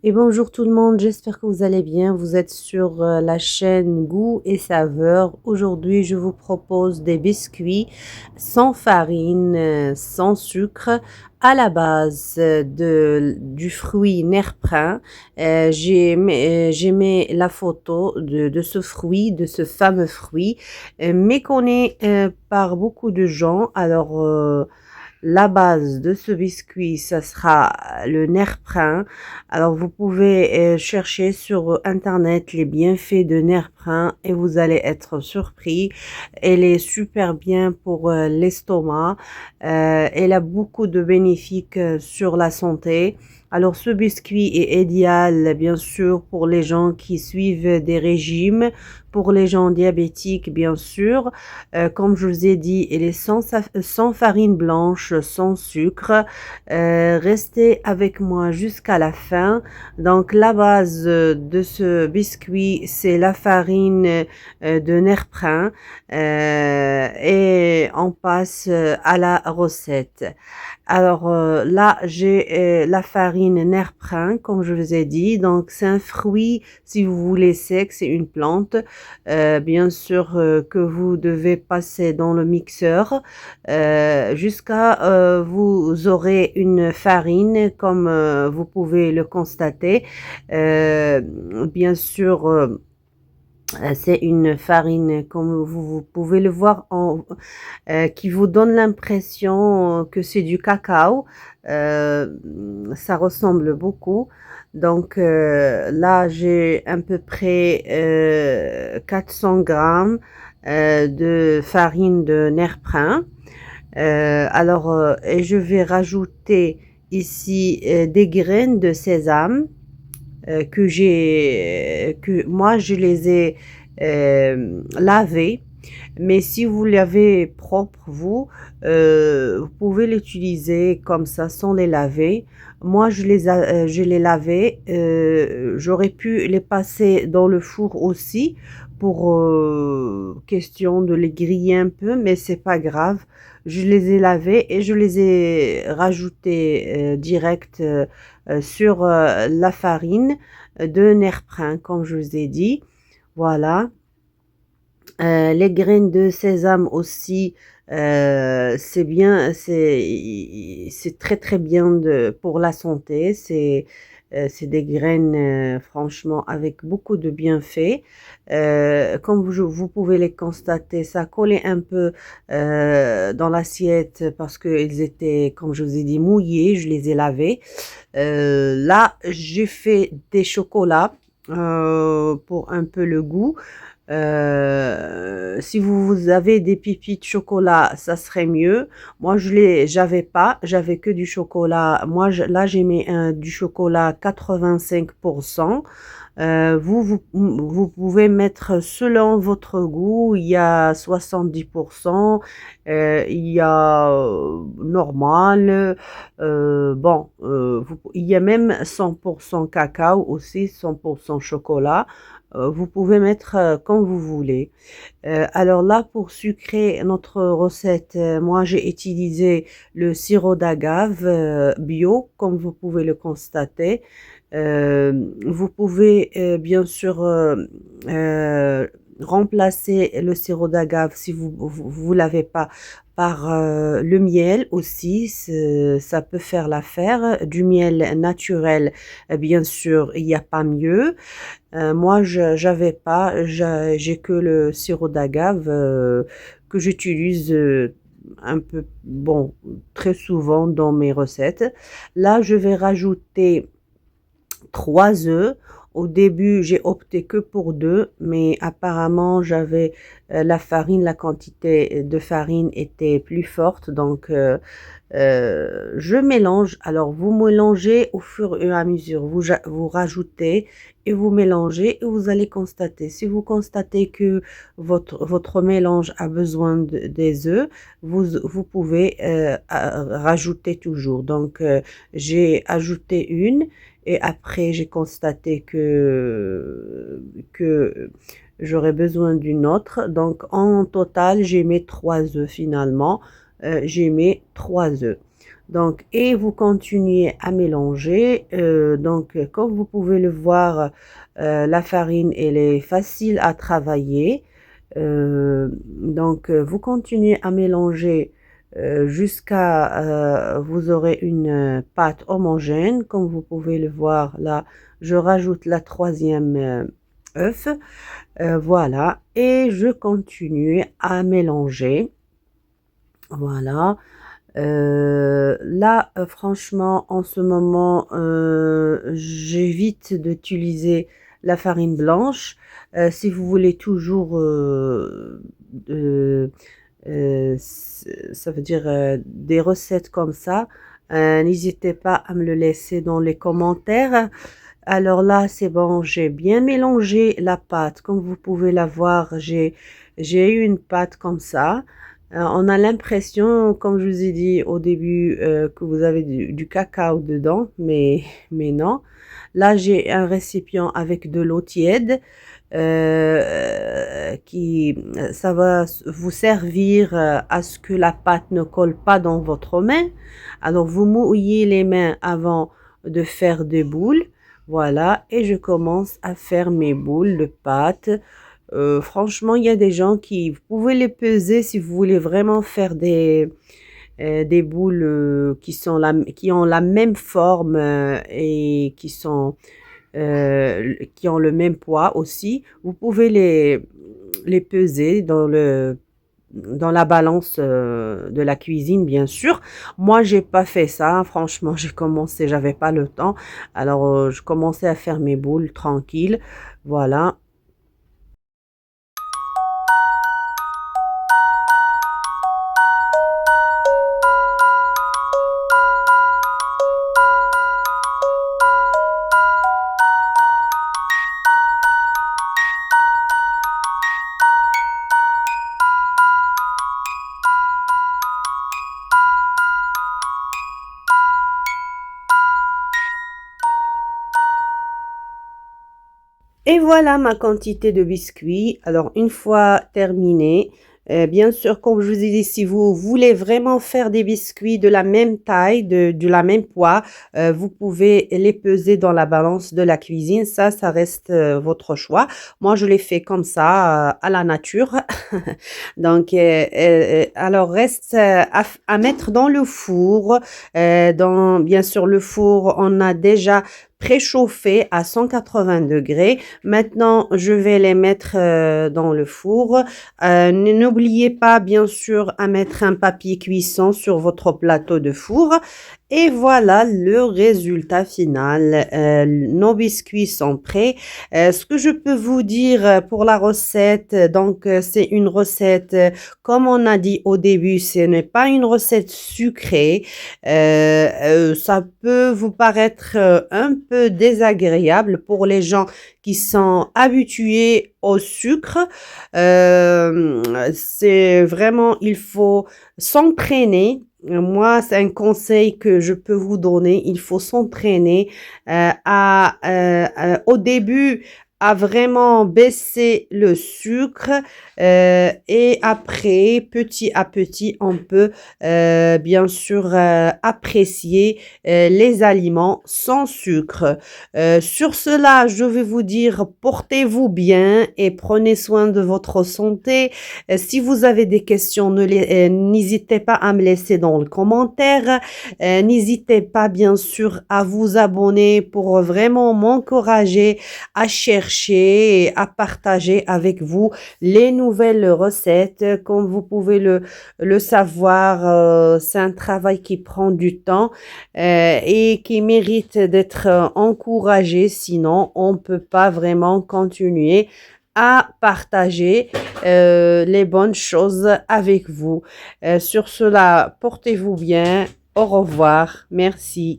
Et bonjour tout le monde, j'espère que vous allez bien. Vous êtes sur la chaîne Goût et Saveurs. Aujourd'hui, je vous propose des biscuits sans farine, sans sucre, à la base du fruit nerprin. J'ai mis la photo de ce fruit, de ce fameux fruit, méconnu par beaucoup de gens. La base de ce biscuit, ça sera le nerprin. Alors, vous pouvez chercher sur Internet les bienfaits de nerprin et vous allez être surpris. Elle est super bien pour l'estomac. Elle a beaucoup de bénéfices sur la santé. Alors, ce biscuit est idéal, bien sûr, pour les gens qui suivent des régimes, pour les gens diabétiques, bien sûr. Comme je vous ai dit, elle est sans farine blanche, sans sucre. Restez avec moi jusqu'à la fin. Donc, la base de ce biscuit, c'est la farine de nerprin. Et on passe à la recette. Alors là, j'ai la farine nerprin, comme je vous ai dit. Donc, c'est un fruit, si vous voulez sec, c'est une plante. Bien sûr que vous devez passer dans le mixeur jusqu'à vous aurez une farine, comme vous pouvez le constater. Bien sûr. C'est une farine, comme vous pouvez le voir, qui vous donne l'impression que c'est du cacao. Euh, Ça ressemble beaucoup. Donc là, j'ai à peu près 400 grammes de farine de nerprin. Et je vais rajouter ici des graines de sésame que moi je les ai lavées. Mais si vous l'avez propre, vous pouvez l'utiliser comme ça sans les laver. Moi, je les lavais. J'aurais pu les passer dans le four aussi pour question de les griller un peu, mais c'est pas grave. Je les ai lavés et je les ai rajoutés direct sur la farine de nerprin, comme je vous ai dit. Voilà. Les graines de sésame aussi, c'est bien, c'est très très bien pour la santé. C'est des graines, franchement, avec beaucoup de bienfaits. Comme vous pouvez les constater, ça collait un peu dans l'assiette parce qu'ils étaient, comme je vous ai dit, mouillés. Je les ai lavés. Là, j'ai fait des chocolats pour un peu le goût. Si vous avez des pipis de chocolat, ça serait mieux. Moi, j'avais pas, j'avais que du chocolat. Moi, là, j'ai mis du chocolat 85%. Vous pouvez mettre selon votre goût. Il y a 70%, il y a normal. Il y a même 100% cacao aussi, 100% chocolat. Vous pouvez mettre comme vous voulez. Alors là, pour sucrer notre recette, moi j'ai utilisé le sirop d'agave bio, comme vous pouvez le constater. Vous pouvez bien sûr remplacer le sirop d'agave si vous l'avez pas par le miel aussi, ça peut faire l'affaire. Du miel naturel, bien sûr, il n'y a pas mieux. Moi, j'avais pas, j'ai que le sirop d'agave que j'utilise un peu, bon, très souvent dans mes recettes. Là, je vais rajouter 3 œufs. Au début, j'ai opté que pour 2, mais apparemment, j'avais la farine, la quantité de farine était plus forte, donc je mélange. Alors, vous mélangez au fur et à mesure, vous rajoutez et vous mélangez et vous allez constater. Si vous constatez que votre mélange a besoin des œufs, vous pouvez rajouter toujours. Donc, j'ai ajouté une. Et après, j'ai constaté que j'aurais besoin d'une autre. Donc, en total, j'ai mis 3 œufs finalement. J'ai mis 3 œufs. Donc, et vous continuez à mélanger. Donc, comme vous pouvez le voir, la farine, elle est facile à travailler. Donc, vous continuez à mélanger jusqu'à vous aurez une pâte homogène. Comme vous pouvez le voir là, je rajoute la troisième œuf. Voilà, et je continue à mélanger. Voilà. Là, franchement, en ce moment, j'évite d'utiliser la farine blanche. Si vous voulez toujours, ça veut dire des recettes comme ça, n'hésitez pas à me le laisser dans les commentaires. Alors là, c'est bon, j'ai bien mélangé la pâte. Comme vous pouvez la voir, j'ai eu une pâte comme ça. On a l'impression, comme je vous ai dit au début, que vous avez du cacao dedans, mais non. Là, j'ai un récipient avec de l'eau tiède ça va vous servir à ce que la pâte ne colle pas dans votre main. Alors, vous mouillez les mains avant de faire des boules. Voilà, et je commence à faire mes boules de pâte. Franchement, il y a des gens qui, vous pouvez les peser si vous voulez vraiment faire des boules qui ont la même forme et qui ont le même poids aussi. Vous pouvez les peser dans la balance de la cuisine, bien sûr. Moi, j'ai pas fait ça. Franchement, j'avais pas le temps. Alors, je commençais à faire mes boules tranquille. Voilà. Et voilà ma quantité de biscuits. Alors, une fois terminé, bien sûr, comme je vous ai dit, si vous voulez vraiment faire des biscuits de la même taille, de la même poids, vous pouvez les peser dans la balance de la cuisine. Ça reste votre choix. Moi, je l'ai fait comme ça, à la nature. Donc, alors, reste à mettre dans le four. Bien sûr, le four, on a déjà préchauffé à 180 degrés. Maintenant, je vais les mettre dans le four. N'oubliez pas, bien sûr, à mettre un papier cuisson sur votre plateau de four. Et voilà le résultat final. Nos biscuits sont prêts. Ce que je peux vous dire pour la recette, donc c'est une recette, comme on a dit au début, ce n'est pas une recette sucrée. Ça peut vous paraître un peu désagréable pour les gens qui sont habitués au sucre. C'est vraiment, il faut s'entraîner. Moi, c'est un conseil que je peux vous donner. Il faut s'entraîner au début à vraiment baisser le sucre et après, petit à petit, on peut bien sûr apprécier les aliments sans sucre. Sur cela, je vais vous dire, portez-vous bien et prenez soin de votre santé. Si vous avez des questions, n'hésitez pas à me laisser dans le commentaire. N'hésitez pas, bien sûr, à vous abonner pour vraiment m'encourager à chercher et à partager avec vous les nouvelles recettes. Comme vous pouvez le savoir, c'est un travail qui prend du temps et qui mérite d'être encouragé. Sinon, on ne peut pas vraiment continuer à partager les bonnes choses avec vous. Sur cela, portez-vous bien. Au revoir. Merci.